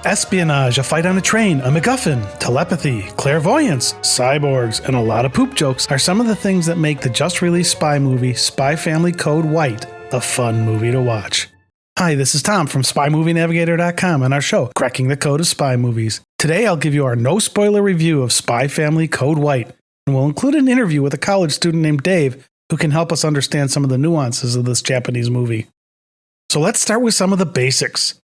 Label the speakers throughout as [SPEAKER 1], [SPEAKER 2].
[SPEAKER 1] Espionage, a fight on a train, a MacGuffin, telepathy, clairvoyance, cyborgs, and a lot of poop jokes are some of the things that make the just-released spy movie Spy Family Code White a fun movie to watch. Hi, this is Tom from SpyMovieNavigator.com and our show, Cracking the Code of Spy Movies. Today I'll give you our no-spoiler review of Spy Family Code White, and we'll include an interview with a college student named Dave who can help us understand some of the nuances of this Japanese movie. So let's start with some of the basics.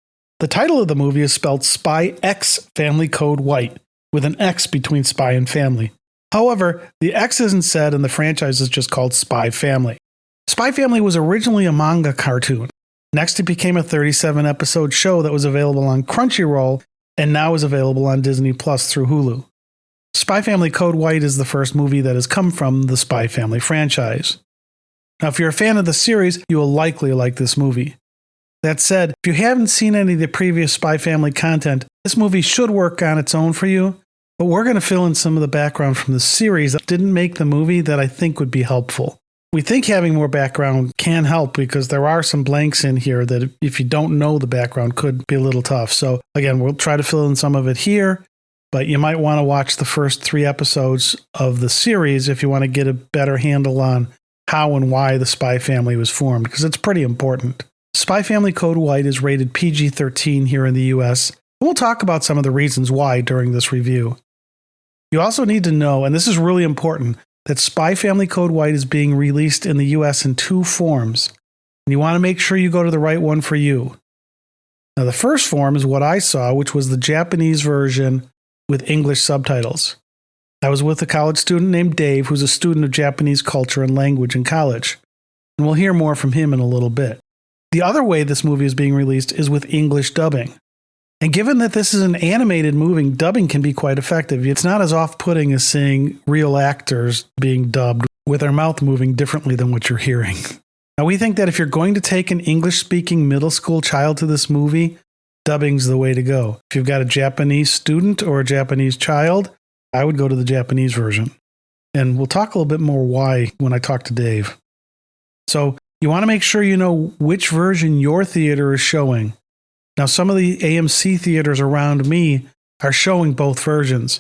[SPEAKER 1] The title of the movie is spelled Spy X Family Code White, with an X between spy and family. However, the X isn't said and the franchise is just called Spy Family. Spy Family was originally a manga cartoon. Next, it became a 37-episode show that was available on Crunchyroll and now is available on Disney Plus through Hulu. Spy Family Code White is the first movie that has come from the Spy Family franchise. Now, if you're a fan of the series, you will likely like this movie. That said, if you haven't seen any of the previous Spy Family content, this movie should work on its own for you, but we're going to fill in some of the background from the series that didn't make the movie that I think would be helpful. We think having more background can help because there are some blanks in here that if you don't know the background could be a little tough. So again, we'll try to fill in some of it here, but you might want to watch the first 3 episodes of the series if you want to get a better handle on how and why the Spy Family was formed, because it's pretty important. Spy Family Code White is rated PG-13 here in the US, and we'll talk about some of the reasons why during this review. You also need to know, and this is really important, that Spy Family Code White is being released in the US in 2 forms, and you want to make sure you go to the right one for you. Now, the first form is what I saw, which was the Japanese version with English subtitles. I was with a college student named Dave, who's a student of Japanese culture and language in college, and we'll hear more from him in a little bit. The other way this movie is being released is with English dubbing. And given that this is an animated movie, dubbing can be quite effective. It's not as off-putting as seeing real actors being dubbed with their mouth moving differently than what you're hearing. Now, we think that if you're going to take an English-speaking middle school child to this movie, dubbing's the way to go. If you've got a Japanese student or a Japanese child, I would go to the Japanese version. And we'll talk a little bit more why when I talk to Dave. So, you want to make sure you know which version your theater is showing. Now, some of the AMC theaters around me are showing both versions.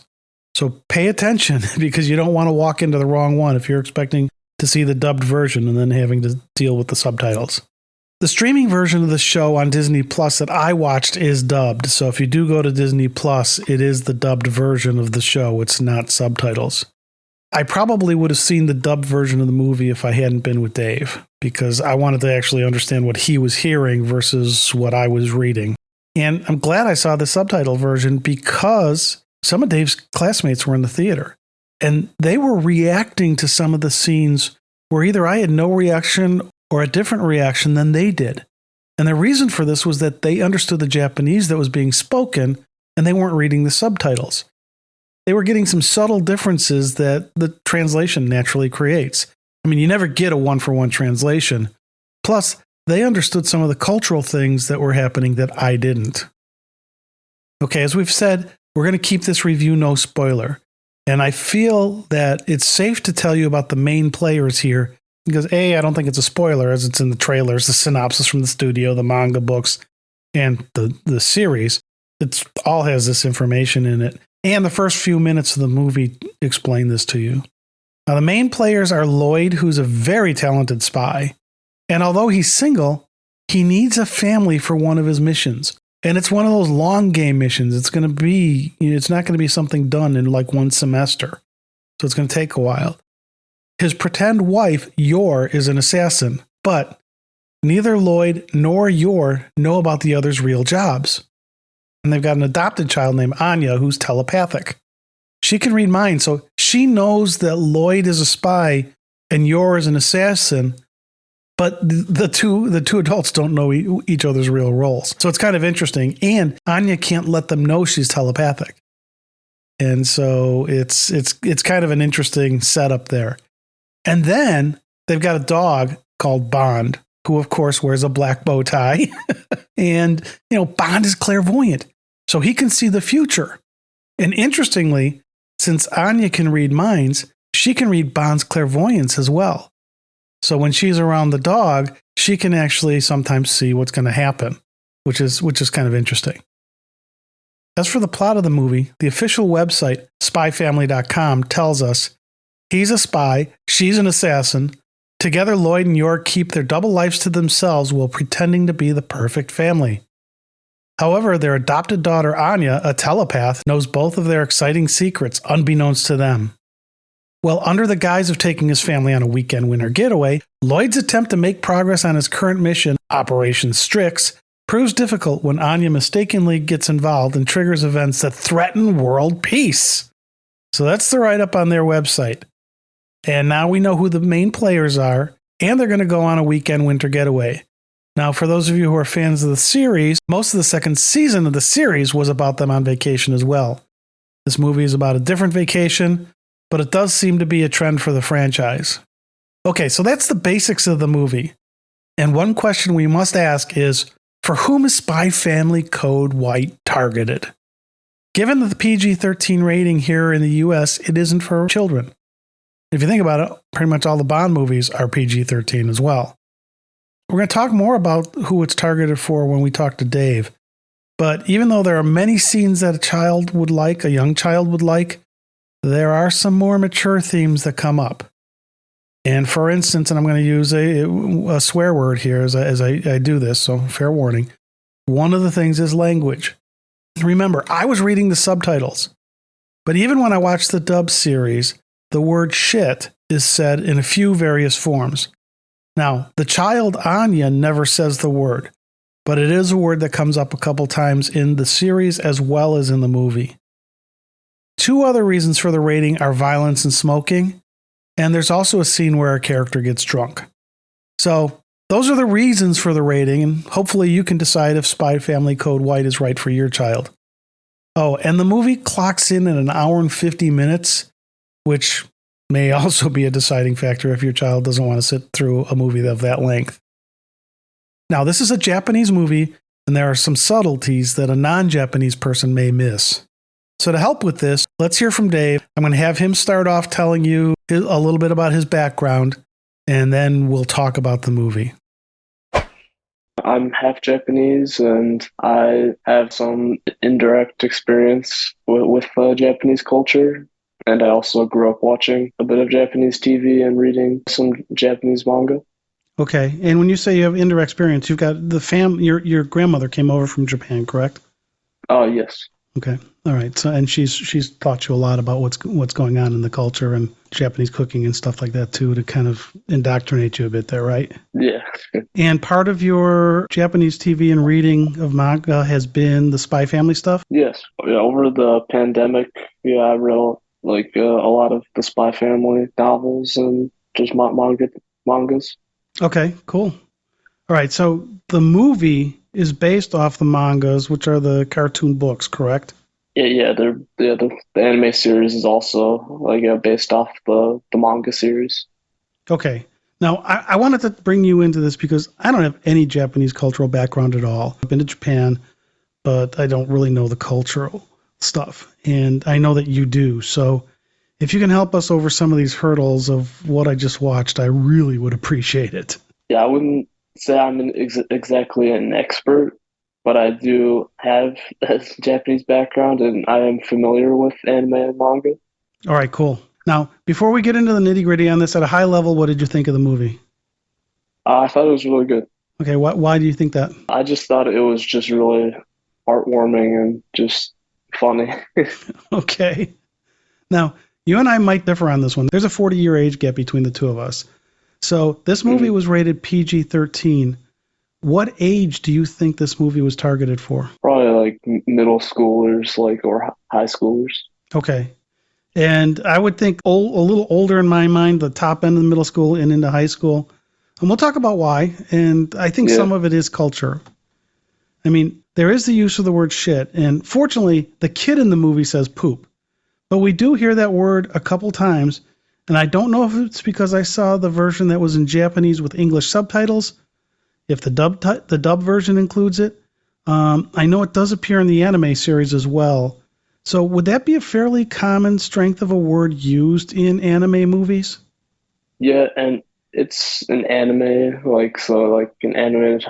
[SPEAKER 1] So pay attention because you don't want to walk into the wrong one if you're expecting to see the dubbed version and then having to deal with the subtitles. The streaming version of the show on Disney Plus that I watched is dubbed. So if you do go to Disney Plus, it is the dubbed version of the show. It's not subtitles. I probably would have seen the dubbed version of the movie if I hadn't been with Dave, because I wanted to actually understand what he was hearing versus what I was reading. And I'm glad I saw the subtitle version because some of Dave's classmates were in the theater and they were reacting to some of the scenes where either I had no reaction or a different reaction than they did. And the reason for this was that they understood the Japanese that was being spoken and they weren't reading the subtitles. They were getting some subtle differences that the translation naturally creates. I mean, you never get a one-for-one translation. Plus, they understood some of the cultural things that were happening that I didn't. Okay, as we've said, we're going to keep this review no spoiler. And I feel that it's safe to tell you about the main players here because A, I don't think it's a spoiler as it's in the trailers, the synopsis from the studio, the manga books, and the series. It all has this information in it. And the first few minutes of the movie explain this to you. Now, the main players are Lloyd, who's a very talented spy. And although he's single, he needs a family for one of his missions. And it's one of those long game missions. It's not going to be something done in like one semester. So it's going to take a while. His pretend wife, Yor, is an assassin, but neither Lloyd nor Yor know about the other's real jobs. And they've got an adopted child named Anya who's telepathic. She can read minds, so she knows that Lloyd is a spy and Yor is an assassin, but the two adults don't know each other's real roles. So it's kind of interesting. And Anya can't let them know she's telepathic. And so it's kind of an interesting setup there. And then they've got a dog called Bond, who of course wears a black bow tie. And, Bond is clairvoyant. So he can see the future. And interestingly, since Anya can read minds, she can read Bond's clairvoyance as well. So when she's around the dog, she can actually sometimes see what's going to happen, which is kind of interesting. As for the plot of the movie, the official website, spyfamily.com, tells us he's a spy, she's an assassin. Together, Lloyd and York keep their double lives to themselves while pretending to be the perfect family. However, their adopted daughter, Anya, a telepath, knows both of their exciting secrets, unbeknownst to them. Well, under the guise of taking his family on a weekend winter getaway, Lloyd's attempt to make progress on his current mission, Operation Strix, proves difficult when Anya mistakenly gets involved and triggers events that threaten world peace. So that's the write-up on their website. And now we know who the main players are, and they're going to go on a weekend winter getaway. Now, for those of you who are fans of the series, most of the second season of the series was about them on vacation as well. This movie is about a different vacation, but it does seem to be a trend for the franchise. Okay, so that's the basics of the movie. And one question we must ask is, for whom is Spy Family Code White targeted? Given that the PG-13 rating here in the US, it isn't for children. If you think about it, pretty much all the Bond movies are PG-13 as well. We're going to talk more about who it's targeted for when we talk to Dave. But even though there are many scenes that a young child would like, there are some more mature themes that come up. And for instance, and I'm going to use a swear word here as I do this, so fair warning. One of the things is language. Remember, I was reading the subtitles. But even when I watched the dub series, the word shit is said in a few various forms. Now, the child Anya never says the word, but it is a word that comes up a couple times in the series as well as in the movie. Two other reasons for the rating are violence and smoking, and there's also a scene where a character gets drunk. So, those are the reasons for the rating, and hopefully you can decide if Spy Family Code White is right for your child. Oh, and the movie clocks in at 1 hour and 50 minutes, which may also be a deciding factor if your child doesn't want to sit through a movie of that length. Now, this is a Japanese movie, and there are some subtleties that a non-Japanese person may miss. So to help with this, let's hear from Dave. I'm going to have him start off telling you a little bit about his background, and then we'll talk about the movie.
[SPEAKER 2] I'm half Japanese, and I have some indirect experience with Japanese culture. And I also grew up watching a bit of Japanese TV and reading some Japanese manga.
[SPEAKER 1] Okay, and when you say you have indirect experience, you've got the your grandmother came over from Japan, correct?
[SPEAKER 2] Yes.
[SPEAKER 1] Okay, all right. So, and she's taught you a lot about what's going on in the culture and Japanese cooking and stuff like that too, to kind of indoctrinate you a bit there, right?
[SPEAKER 2] Yeah.
[SPEAKER 1] And part of your Japanese TV and reading of manga has been the Spy Family stuff?
[SPEAKER 2] Yes. Yeah, over the pandemic, I read a lot of the Spy Family novels and just mangas.
[SPEAKER 1] Okay, cool. All right, so the movie is based off the mangas, which are the cartoon books, correct?
[SPEAKER 2] Yeah. The anime series is also based off the manga series.
[SPEAKER 1] Okay. Now, I wanted to bring you into this because I don't have any Japanese cultural background at all. I've been to Japan, but I don't really know the cultural stuff. And I know that you do. So if you can help us over some of these hurdles of what I just watched, I really would appreciate it.
[SPEAKER 2] Yeah, I wouldn't say I'm exactly an expert, but I do have a Japanese background, and I am familiar with anime and manga.
[SPEAKER 1] All right, cool. Now, before we get into the nitty-gritty on this, at a high level, what did you think of the movie?
[SPEAKER 2] I thought it was really good.
[SPEAKER 1] Okay, why do you think that?
[SPEAKER 2] I just thought it was just really heartwarming and just funny.
[SPEAKER 1] Okay. Now, you and I might differ on this one. There's a 40-year age gap between the two of us. So this movie was rated PG-13. What age do you think this movie was targeted for?
[SPEAKER 2] Probably like middle schoolers, or high schoolers.
[SPEAKER 1] Okay. And I would think a little older in my mind, the top end of the middle school and into high school. And we'll talk about why. And I think some of it is culture. I mean, there is the use of the word shit. And fortunately, the kid in the movie says poop. But we do hear that word a couple times. And I don't know if it's because I saw the version that was in Japanese with English subtitles, if the dub version includes it. I know it does appear in the anime series as well. So would that be a fairly common strength of a word used in anime movies?
[SPEAKER 2] Yeah, and it's an anime, an animated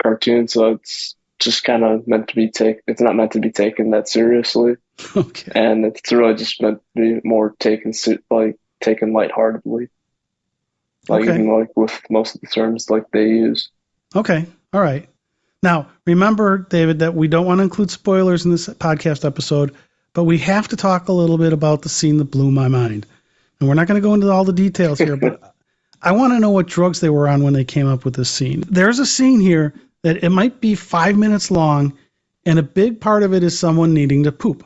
[SPEAKER 2] cartoon, so it's just kind of meant to be it's not meant to be taken that seriously.
[SPEAKER 1] Okay.
[SPEAKER 2] And it's really just meant to be more taken lightheartedly. Like
[SPEAKER 1] Okay.
[SPEAKER 2] even like with most of the terms like they use.
[SPEAKER 1] Okay. All right. Now, remember, David, that we don't want to include spoilers in this podcast episode, but we have to talk a little bit about the scene that blew my mind. And we're not going to go into all the details here, but I want to know what drugs they were on when they came up with this scene. There's a scene here that it might be 5 minutes long, and a big part of it is someone needing to poop.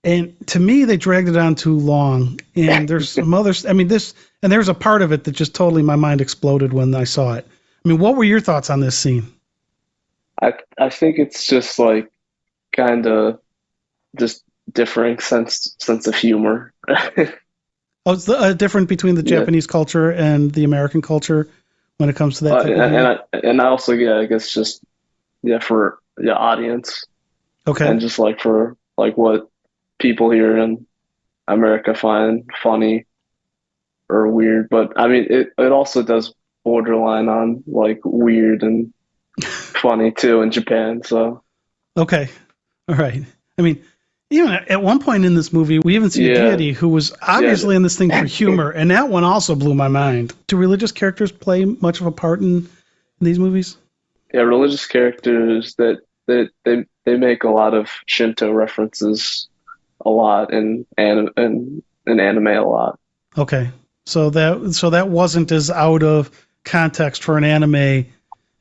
[SPEAKER 1] And to me, they dragged it on too long. And there's some others. I mean, and there's a part of it that just totally my mind exploded when I saw it. I mean, what were your thoughts on this scene?
[SPEAKER 2] I think it's just like kind of just differing sense of humor.
[SPEAKER 1] Oh, it's different between the Japanese culture and the American culture when it comes to that type of humor?
[SPEAKER 2] And I also I guess just for the audience
[SPEAKER 1] Okay.
[SPEAKER 2] and just like for like what people here in America find funny or weird. But I mean, it also does borderline on like weird and funny too in Japan. So
[SPEAKER 1] Okay. All right. I mean, even at one point in this movie, we even see a deity who was obviously in this thing for humor, and that one also blew my mind. Do religious characters play much of a part in these movies?
[SPEAKER 2] Yeah, religious characters they make a lot of Shinto references a lot in anime a lot.
[SPEAKER 1] Okay. So that wasn't as out of context for an anime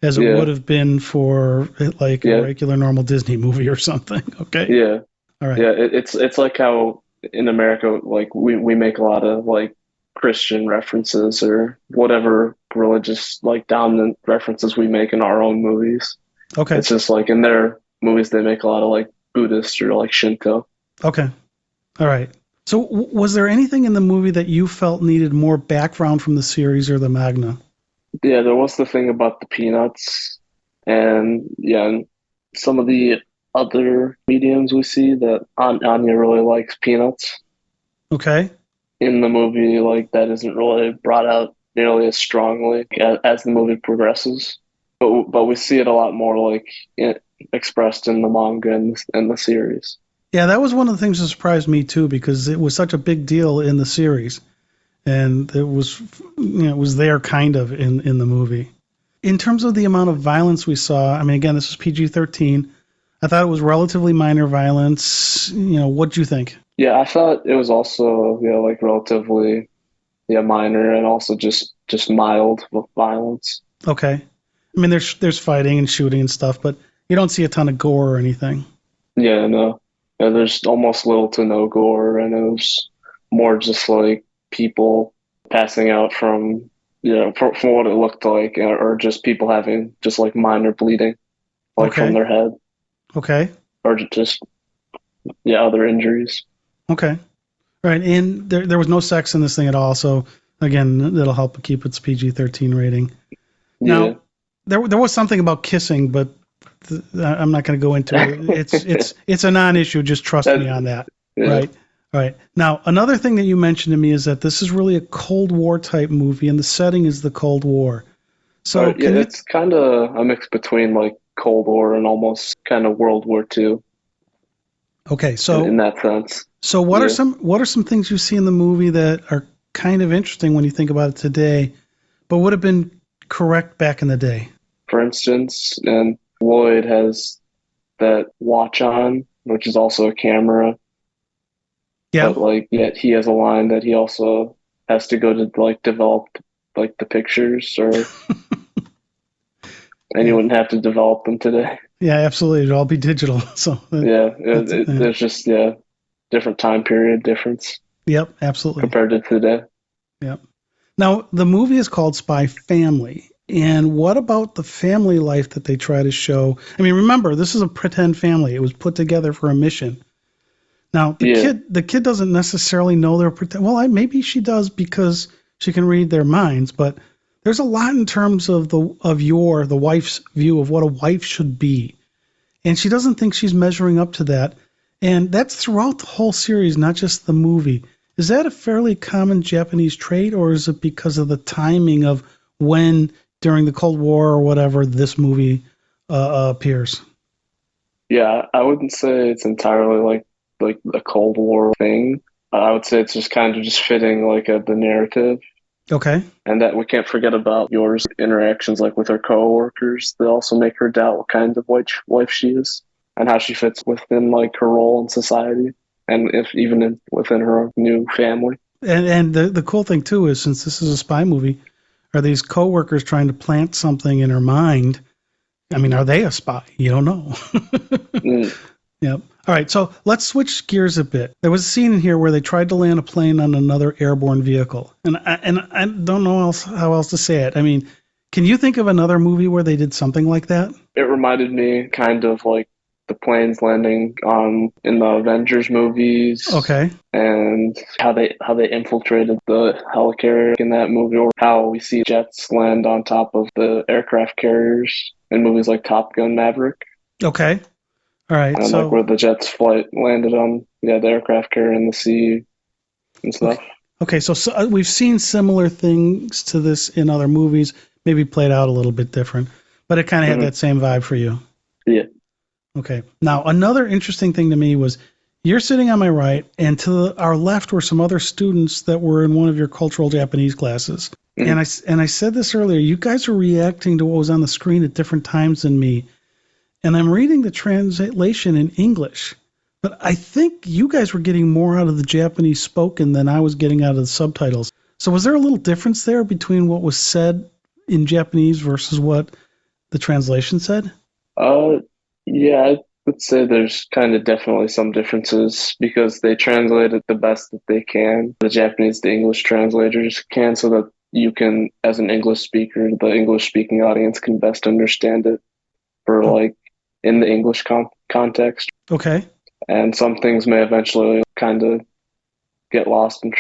[SPEAKER 1] as it would have been for like a regular normal Disney movie or something. Okay.
[SPEAKER 2] Yeah.
[SPEAKER 1] All right.
[SPEAKER 2] Yeah, it's like how in America like we make a lot of like Christian references or whatever religious like dominant references we make in our own movies.
[SPEAKER 1] Okay.
[SPEAKER 2] It's just like in their movies they make a lot of like Buddhist or like Shinto.
[SPEAKER 1] Okay. All right. So was there anything in the movie that you felt needed more background from the series or the manga?
[SPEAKER 2] Yeah, there was the thing about the peanuts and and some of the other mediums we see that Anya really likes peanuts.
[SPEAKER 1] Okay.
[SPEAKER 2] In the movie, like that isn't really brought out nearly as strongly as the movie progresses. But we see it a lot more like expressed in the manga and the series.
[SPEAKER 1] Yeah, that was one of the things that surprised me too, because it was such a big deal in the series, and it was it was there kind of in the movie. In terms of the amount of violence we saw, I mean, again, this is PG-13. I thought it was relatively minor violence. What'd you think?
[SPEAKER 2] Yeah, I thought it was also like relatively minor and also just mild violence.
[SPEAKER 1] Okay. I mean, there's fighting and shooting and stuff, but you don't see a ton of gore or anything.
[SPEAKER 2] Yeah, no. Yeah, there's almost little to no gore, and it was more just like people passing out from from what it looked like, or just people having just like minor bleeding, like from their head.
[SPEAKER 1] Okay.
[SPEAKER 2] Or just other injuries.
[SPEAKER 1] Okay. Right, and there was no sex in this thing at all, so again, that'll help keep its PG-13 rating. Now, there was something about kissing, but I'm not going to go into it. It's a non-issue. Just trust me on that. Yeah. Right. All right. Now, another thing that you mentioned to me is that this is really a Cold War type movie, and the setting is the Cold War. So
[SPEAKER 2] it's kind of a mix between like Cold War and almost kind of World War II.
[SPEAKER 1] Okay, so
[SPEAKER 2] in that sense.
[SPEAKER 1] So what are some things you see in the movie that are kind of interesting when you think about it today, but would have been correct back in the day?
[SPEAKER 2] For instance, and Lloyd has that watch on, which is also a camera.
[SPEAKER 1] Yeah.
[SPEAKER 2] But yet he has a line that he also has to go to like develop like the pictures, or and you wouldn't have to develop them today.
[SPEAKER 1] Yeah, absolutely. It'd all be digital. So
[SPEAKER 2] there's just different time period difference.
[SPEAKER 1] Yep, absolutely.
[SPEAKER 2] Compared to today.
[SPEAKER 1] Yep. Now the movie is called Spy Family. And what about the family life that they try to show? I mean, remember, this is a pretend family. It was put together for a mission. Now, the kid doesn't necessarily know they're pretend. Well, maybe she does because she can read their minds. But there's a lot in terms of the wife's view of what a wife should be, and she doesn't think she's measuring up to that. And that's throughout the whole series, not just the movie. Is that a fairly common Japanese trait, or is it because of the timing of when during the Cold War or whatever this movie appears?
[SPEAKER 2] Yeah, I wouldn't say it's entirely like a Cold War thing. I would say it's just kind of just fitting like the narrative,
[SPEAKER 1] Okay.
[SPEAKER 2] and that we can't forget about yours interactions like with her coworkers. They also make her doubt what kind of wife she is and how she fits within like her role in society, and if even within her new family.
[SPEAKER 1] And the cool thing too is since this is a spy movie, are these coworkers trying to plant something in her mind? I mean, are they a spy? You don't know.
[SPEAKER 2] Mm.
[SPEAKER 1] Yep. All right, so let's switch gears a bit. There was a scene in here where they tried to land a plane on another airborne vehicle, and I don't know how else to say it. I mean, can you think of another movie where they did something like that?
[SPEAKER 2] It reminded me kind of like the planes landing on in the Avengers movies
[SPEAKER 1] Okay.
[SPEAKER 2] and how they infiltrated the helicarrier in that movie, or how we see jets land on top of the aircraft carriers in movies like Top Gun Maverick,
[SPEAKER 1] Okay. All right.
[SPEAKER 2] and like
[SPEAKER 1] So
[SPEAKER 2] where the jet's flight landed on the aircraft carrier in the sea and stuff.
[SPEAKER 1] okay. Okay. So we've seen similar things to this in other movies, maybe played out a little bit different, but it kind of had
[SPEAKER 2] Hmm.
[SPEAKER 1] that same vibe for you.
[SPEAKER 2] Yeah.
[SPEAKER 1] Okay. Now, another interesting thing to me was you're sitting on my right, and to our left were some other students that were in one of your cultural Japanese classes.
[SPEAKER 2] Hmm.
[SPEAKER 1] And I said this earlier. You guys are reacting to what was on the screen at different times than me, and I'm reading the translation in English. But I think you guys were getting more out of the Japanese spoken than I was getting out of the subtitles. So was there a little difference there between what was said in Japanese versus what the translation said?
[SPEAKER 2] Uh, yeah, I would say there's kind of definitely some differences because they translate it the best that they can. The Japanese to English translators can, so that you can, as an English speaker, the English speaking audience can best understand it for
[SPEAKER 1] Oh,
[SPEAKER 2] like in the English context.
[SPEAKER 1] okay.
[SPEAKER 2] And some things may eventually kind of get lost in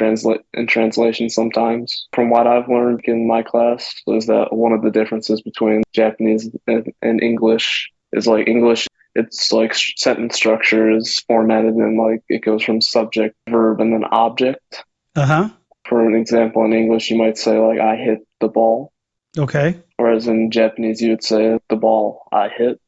[SPEAKER 2] translation sometimes. From what I've learned in my class is that one of the differences between Japanese and English is like English, it's like sentence structure is formatted and like it goes from subject, verb, and then object.
[SPEAKER 1] Uh huh.
[SPEAKER 2] For an example, in English, you might say like I hit the ball,
[SPEAKER 1] Okay.
[SPEAKER 2] whereas in Japanese, you would say the ball I hit.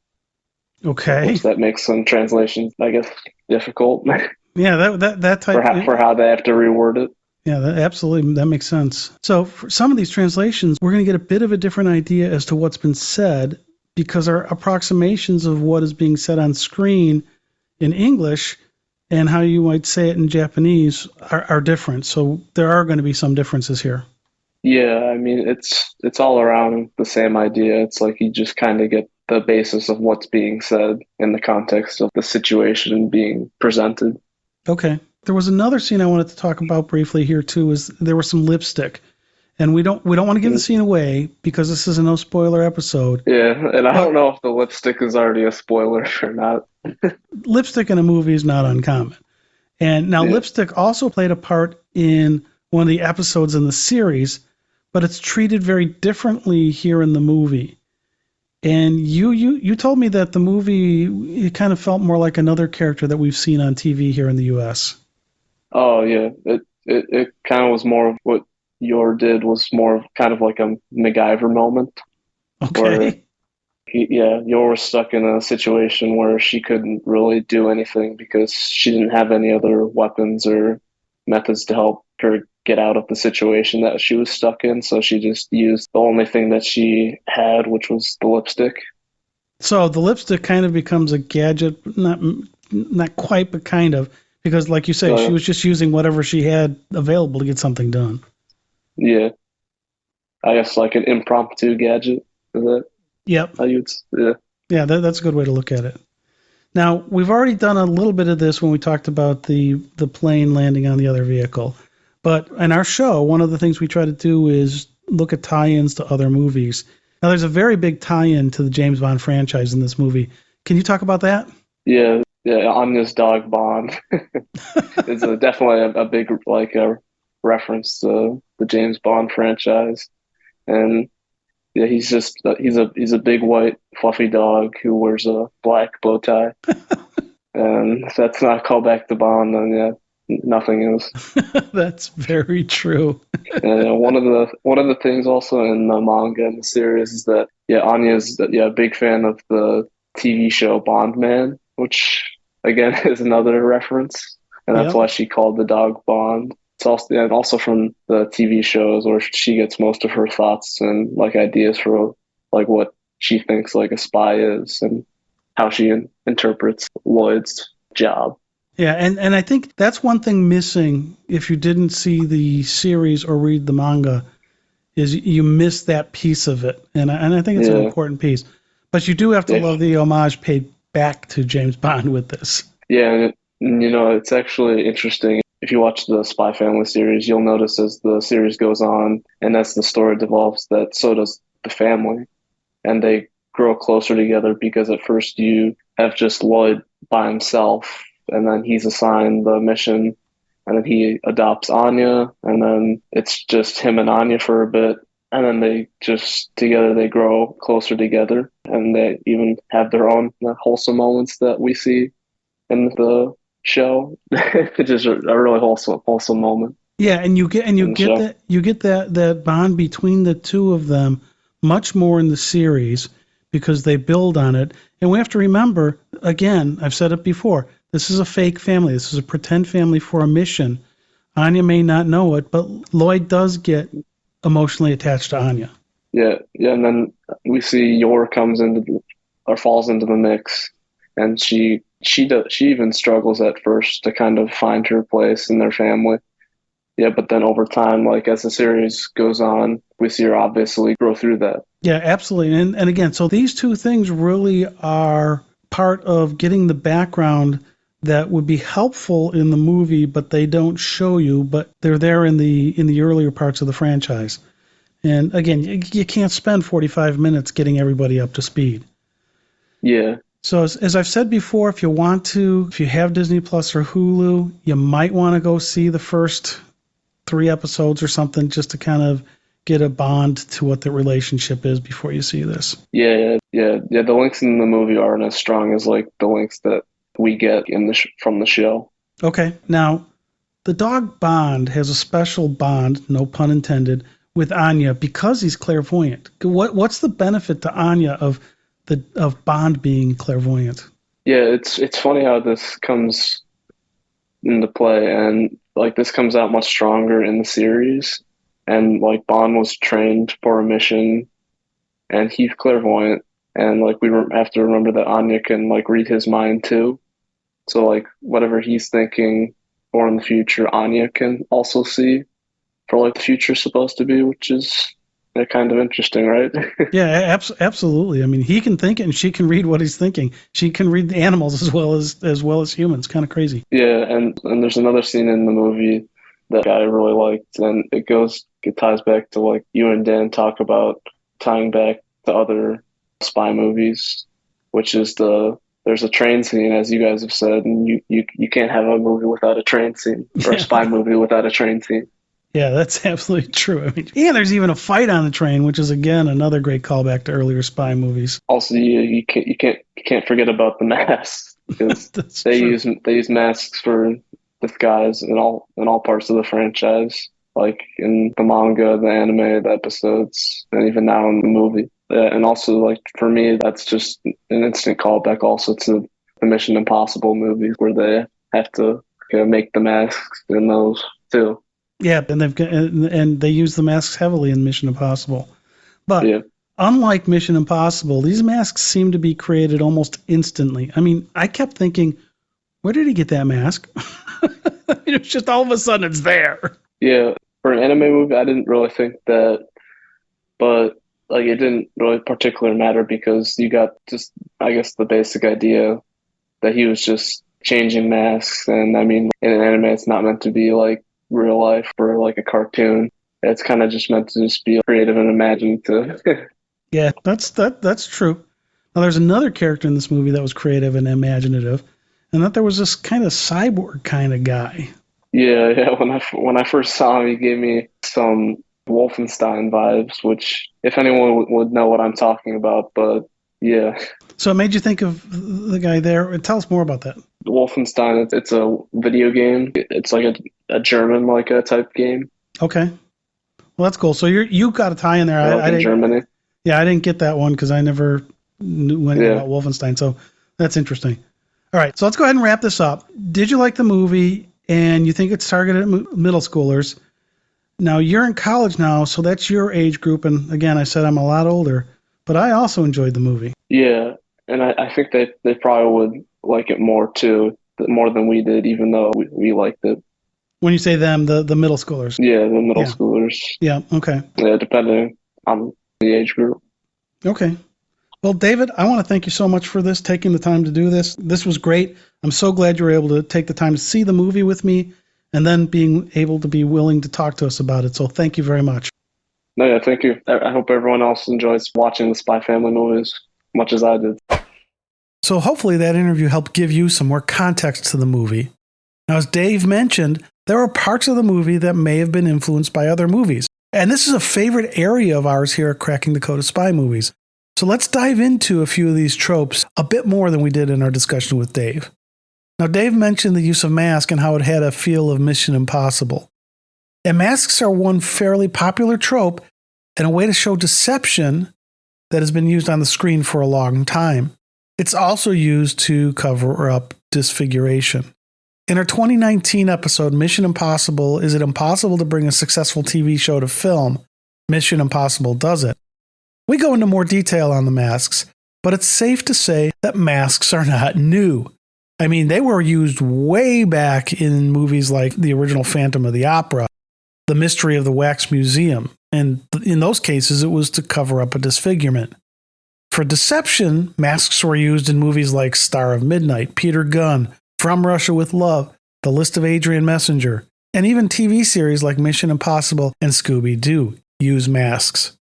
[SPEAKER 2] Of
[SPEAKER 1] Okay.
[SPEAKER 2] course, that makes some translations, I guess, difficult
[SPEAKER 1] Yeah, that
[SPEAKER 2] for
[SPEAKER 1] type.
[SPEAKER 2] how they have to reword it.
[SPEAKER 1] Yeah, absolutely, that makes sense. So for some of these translations, we're going to get a bit of a different idea as to what's been said because our approximations of what is being said on screen in English and how you might say it in Japanese are different. So there are going to be some differences here.
[SPEAKER 2] Yeah, I mean it's all around the same idea. It's like you just kind of get the basis of what's being said in the context of the situation being presented.
[SPEAKER 1] Okay. There was another scene I wanted to talk about briefly here too. Is there was some lipstick, and we don't want to give the
[SPEAKER 2] Mhm.
[SPEAKER 1] scene away because this is a no spoiler episode.
[SPEAKER 2] Yeah, and I don't
[SPEAKER 1] But
[SPEAKER 2] know if the lipstick is already a spoiler or not.
[SPEAKER 1] lipstick in a movie is not uncommon. And now
[SPEAKER 2] Yeah.
[SPEAKER 1] lipstick also played a part in one of the episodes in the series, but it's treated very differently here in the movie. And you told me that the movie it kind of felt more like another character that we've seen on TV here in the US.
[SPEAKER 2] Oh yeah, it kind of was more of what your did was more of kind of like a MacGyver moment where
[SPEAKER 1] Okay.
[SPEAKER 2] yeah, Yor was stuck in a situation where she couldn't really do anything because she didn't have any other weapons or methods to help her get out of the situation that she was stuck in. So she just used the only thing that she had, which was the lipstick.
[SPEAKER 1] So the lipstick kind of becomes a gadget, not quite, but kind of, because like you say, she
[SPEAKER 2] So
[SPEAKER 1] was just using whatever she had available to get something done.
[SPEAKER 2] yeah, I guess like an impromptu gadget. Is that
[SPEAKER 1] Yep.
[SPEAKER 2] how you'd? Yeah.
[SPEAKER 1] Yeah, that's a good way to look at it. Now, we've already done a little bit of this when we talked about the plane landing on the other vehicle. But in our show, one of the things we try to do is look at tie-ins to other movies. Now, there's a very big tie-in to the James Bond franchise in this movie. Can you talk about that?
[SPEAKER 2] Yeah, yeah. Anya's dog Bond is definitely a big like a reference to the James Bond franchise, and yeah, he's a big white fluffy dog who wears a black bow tie, and if that's not a callback to Bond, then yeah, nothing is.
[SPEAKER 1] That's very true.
[SPEAKER 2] And one of the things also in the manga and the series is that yeah, Anya's yeah a big fan of the TV show Bond Man, which again is another reference, and that's
[SPEAKER 1] Yep.
[SPEAKER 2] why she called the dog Bond. It's also, and also from the TV shows where she gets most of her thoughts and like ideas for like what she thinks like a spy is and how she interprets Lloyd's job.
[SPEAKER 1] Yeah, and I think that's one thing missing if you didn't see the series or read the manga is you miss that piece of it, and I think it's an
[SPEAKER 2] Yeah,
[SPEAKER 1] important piece. But you do have to
[SPEAKER 2] yeah,
[SPEAKER 1] love the homage paid back to James Bond with this.
[SPEAKER 2] yeah. And, it's actually interesting. If you watch the Spy Family series, you'll notice as the series goes on and as the story develops, that so does the family, and they grow closer together because at first you have just Lloyd by himself, and then he's assigned the mission, and then he adopts Anya, and then it's just him and Anya for a bit, and then they just together they grow closer together, and they even have their own wholesome moments that we see in the show. It's just a really wholesome moment
[SPEAKER 1] Yeah, and you
[SPEAKER 2] in the
[SPEAKER 1] get
[SPEAKER 2] show.
[SPEAKER 1] that bond between the two of them much more in the series because they build on it. And we have to remember, again, I've said it before, this is a fake family. This is a pretend family for a mission. Anya may not know it, but Lloyd does get emotionally attached to Anya.
[SPEAKER 2] Yeah, yeah, and then we see Yor comes or falls into the mix, and she even struggles at first to kind of find her place in their family. Yeah, but then over time, like as the series goes on, we see her obviously grow through that.
[SPEAKER 1] Yeah, absolutely. And again, so these two things really are part of getting the background that would be helpful in the movie, but they don't show you, but they're there in the earlier parts of the franchise. And again, you can't spend 45 minutes getting everybody up to speed.
[SPEAKER 2] Yeah,
[SPEAKER 1] So as I've said before, if you have Disney Plus or Hulu, you might want to go see the first 3 episodes or something just to kind of get a bond to what the relationship is before you see this.
[SPEAKER 2] yeah. The links in the movie aren't as strong as like the links that we get in from the show.
[SPEAKER 1] Okay, now the dog Bond has a special bond, no pun intended, with Anya because he's clairvoyant. What's the benefit to Anya of Bond being clairvoyant?
[SPEAKER 2] Yeah, it's funny how this comes into play, and like this comes out much stronger in the series, and like Bond was trained for a mission, and he's clairvoyant, and like have to remember that Anya can like read his mind too. So like whatever he's thinking for in the future, Anya can also see for like the future's supposed to be, which is kind of interesting, right?
[SPEAKER 1] Yeah, absolutely. I mean, he can think it, and she can read what he's thinking. She can read the animals as well as humans. Kind of crazy.
[SPEAKER 2] Yeah, and there's another scene in the movie that I really liked, and it ties back to like you and Dan talk about tying back to other spy movies, which is there's a train scene, as you guys have said, and you can't have a movie without a train scene or a
[SPEAKER 1] Yeah,
[SPEAKER 2] spy movie without a train scene.
[SPEAKER 1] yeah, that's absolutely true. I mean, and there's even a fight on the train, which is again another great callback to earlier spy movies.
[SPEAKER 2] Also, you can't forget about the masks because
[SPEAKER 1] That's
[SPEAKER 2] they
[SPEAKER 1] true.
[SPEAKER 2] use masks for disguise in all parts of the franchise, like in the manga, the anime, the episodes, and even now in the movie. And also, like for me, that's just an instant callback also to the Mission Impossible movies where they have to make the masks in those too.
[SPEAKER 1] Yeah, and they use the masks heavily in Mission Impossible. But
[SPEAKER 2] Yeah,
[SPEAKER 1] unlike Mission Impossible, these masks seem to be created almost instantly. I mean, I kept thinking, where did he get that mask? It's just all of a sudden it's there.
[SPEAKER 2] yeah. For an anime movie, I didn't really think that, but like it didn't really particularly matter because you got just I guess the basic idea that he was just changing masks, and I mean in an anime it's not meant to be like real life or like a cartoon. It's kind of just meant to just be creative and imaginative.
[SPEAKER 1] Yeah, that's true. Now there's another character in this movie that was creative and imaginative, and that there was this kind of cyborg kind of guy.
[SPEAKER 2] Yeah. When I first saw him, he gave me some Wolfenstein vibes, which if anyone would know what I'm talking about, but yeah.
[SPEAKER 1] So it made you think of the guy there. Tell us more about that.
[SPEAKER 2] Wolfenstein, it's a video game. It's like a German like a type game,
[SPEAKER 1] Okay, well that's cool. So you got a tie in there.
[SPEAKER 2] like
[SPEAKER 1] I
[SPEAKER 2] in
[SPEAKER 1] didn't.
[SPEAKER 2] Germany.
[SPEAKER 1] Yeah, I didn't get that one because I never knew anything
[SPEAKER 2] Yeah.
[SPEAKER 1] about Wolfenstein. So that's interesting. All right, so let's go ahead and wrap this up. Did you like the movie and you think it's targeted at middle schoolers? Now, you're in college now, so that's your age group. And again, I said I'm a lot older, but I also enjoyed the movie.
[SPEAKER 2] Yeah, and I think they probably would like it more too, more than we did, even though we liked it.
[SPEAKER 1] When you say them, the middle schoolers.
[SPEAKER 2] Yeah, the middle
[SPEAKER 1] Yeah.
[SPEAKER 2] schoolers.
[SPEAKER 1] Yeah, okay.
[SPEAKER 2] Yeah, depending on the age group.
[SPEAKER 1] Okay. Well, David, I want to thank you so much for this, taking the time to do this. This was great. I'm so glad you were able to take the time to see the movie with me and then being able to be willing to talk to us about it. So thank you very much.
[SPEAKER 2] No, yeah, thank you. I hope everyone else enjoys watching the Spy Family movies as much as I did.
[SPEAKER 1] So hopefully that interview helped give you some more context to the movie. Now, as Dave mentioned, there are parts of the movie that may have been influenced by other movies. And this is a favorite area of ours here at Cracking the Code of Spy Movies. So let's dive into a few of these tropes a bit more than we did in our discussion with Dave. Now, Dave mentioned the use of masks and how it had a feel of Mission Impossible. And masks are one fairly popular trope and a way to show deception that has been used on the screen for a long time. It's also used to cover up disfiguration. In our 2019 episode, Mission Impossible, Is It Impossible to Bring a Successful TV Show to Film? Mission Impossible Does It. We go into more detail on the masks, but it's safe to say that masks are not new. I mean, they were used way back in movies like the original Phantom of the Opera, The Mystery of the Wax Museum, and in those cases, it was to cover up a disfigurement. For deception, masks were used in movies like Star of Midnight, Peter Gunn, From Russia with Love, The List of Adrian Messenger, and even TV series like Mission Impossible and Scooby-Doo use masks.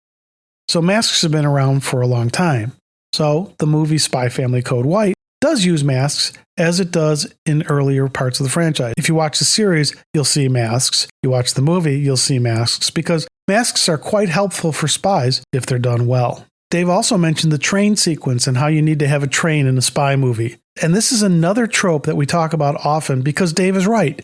[SPEAKER 1] So masks have been around for a long time. So the movie Spy Family Code White does use masks as it does in earlier parts of the franchise. If you watch the series, you'll see masks. You watch the movie, you'll see masks because masks are quite helpful for spies if they're done well. Dave also mentioned the train sequence and how you need to have a train in a spy movie. And this is another trope that we talk about often because Dave is right.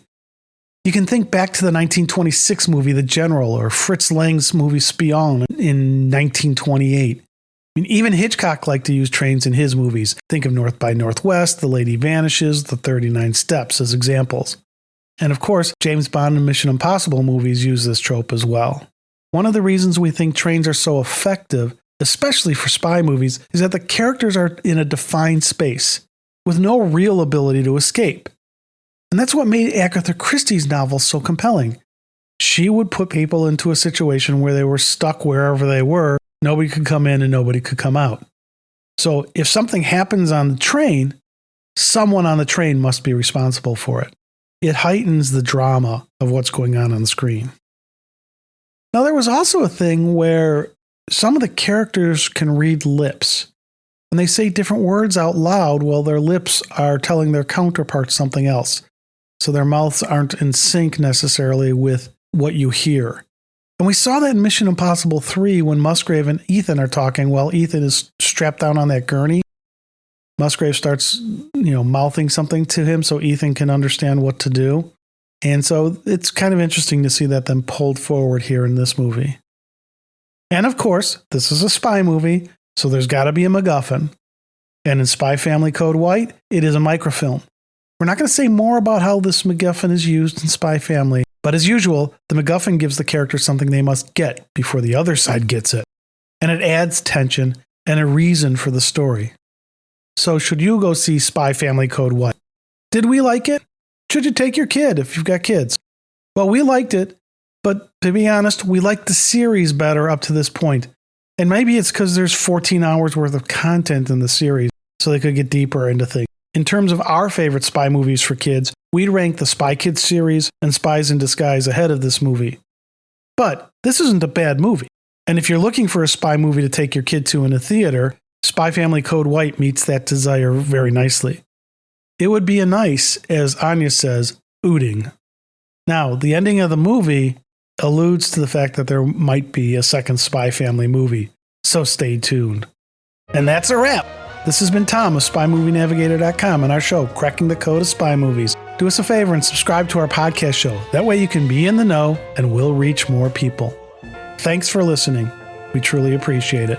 [SPEAKER 1] You can think back to the 1926 movie The General or Fritz Lang's movie Spion in 1928. I mean, even Hitchcock liked to use trains in his movies. Think of North by Northwest, The Lady Vanishes, The 39 Steps as examples. And of course, James Bond and Mission Impossible movies use this trope as well. One of the reasons we think trains are so effective, especially for spy movies, is that the characters are in a defined space with no real ability to escape. And that's what made Agatha Christie's novels so compelling. She would put people into a situation where they were stuck wherever they were. Nobody could come in and nobody could come out. So if something happens on the train, someone on the train must be responsible for it. It heightens the drama of what's going on the screen. Now, there was also a thing where some of the characters can read lips. And they say different words out loud while their lips are telling their counterparts something else. So their mouths aren't in sync necessarily with what you hear. And we saw that in Mission Impossible 3 when Musgrave and Ethan are talking while Ethan is strapped down on that gurney. Musgrave starts, mouthing something to him so Ethan can understand what to do. And so it's kind of interesting to see that then pulled forward here in this movie. And of course, this is a spy movie, so there's got to be a MacGuffin. And in Spy Family Code White, it is a microfilm. We're not going to say more about how this MacGuffin is used in Spy Family, but as usual, the MacGuffin gives the character something they must get before the other side gets it. And it adds tension and a reason for the story. So should you go see Spy Family Code White? Did we like it? Should you take your kid if you've got kids? Well, we liked it, but to be honest, we liked the series better up to this point. And maybe it's because there's 14 hours worth of content in the series, so they could get deeper into things. In terms of our favorite spy movies for kids, we'd rank the Spy Kids series and Spies in Disguise ahead of this movie. But this isn't a bad movie. And if you're looking for a spy movie to take your kid to in a theater, Spy Family Code White meets that desire very nicely. It would be a nice, as Anya says, ooting. Now, the ending of the movie alludes to the fact that there might be a second Spy Family movie, so stay tuned. And that's a wrap. This has been Tom of SpyMovieNavigator.com and our show, Cracking the Code of Spy Movies. Do us a favor and subscribe to our podcast show. That way you can be in the know and we'll reach more people. Thanks for listening. We truly appreciate it.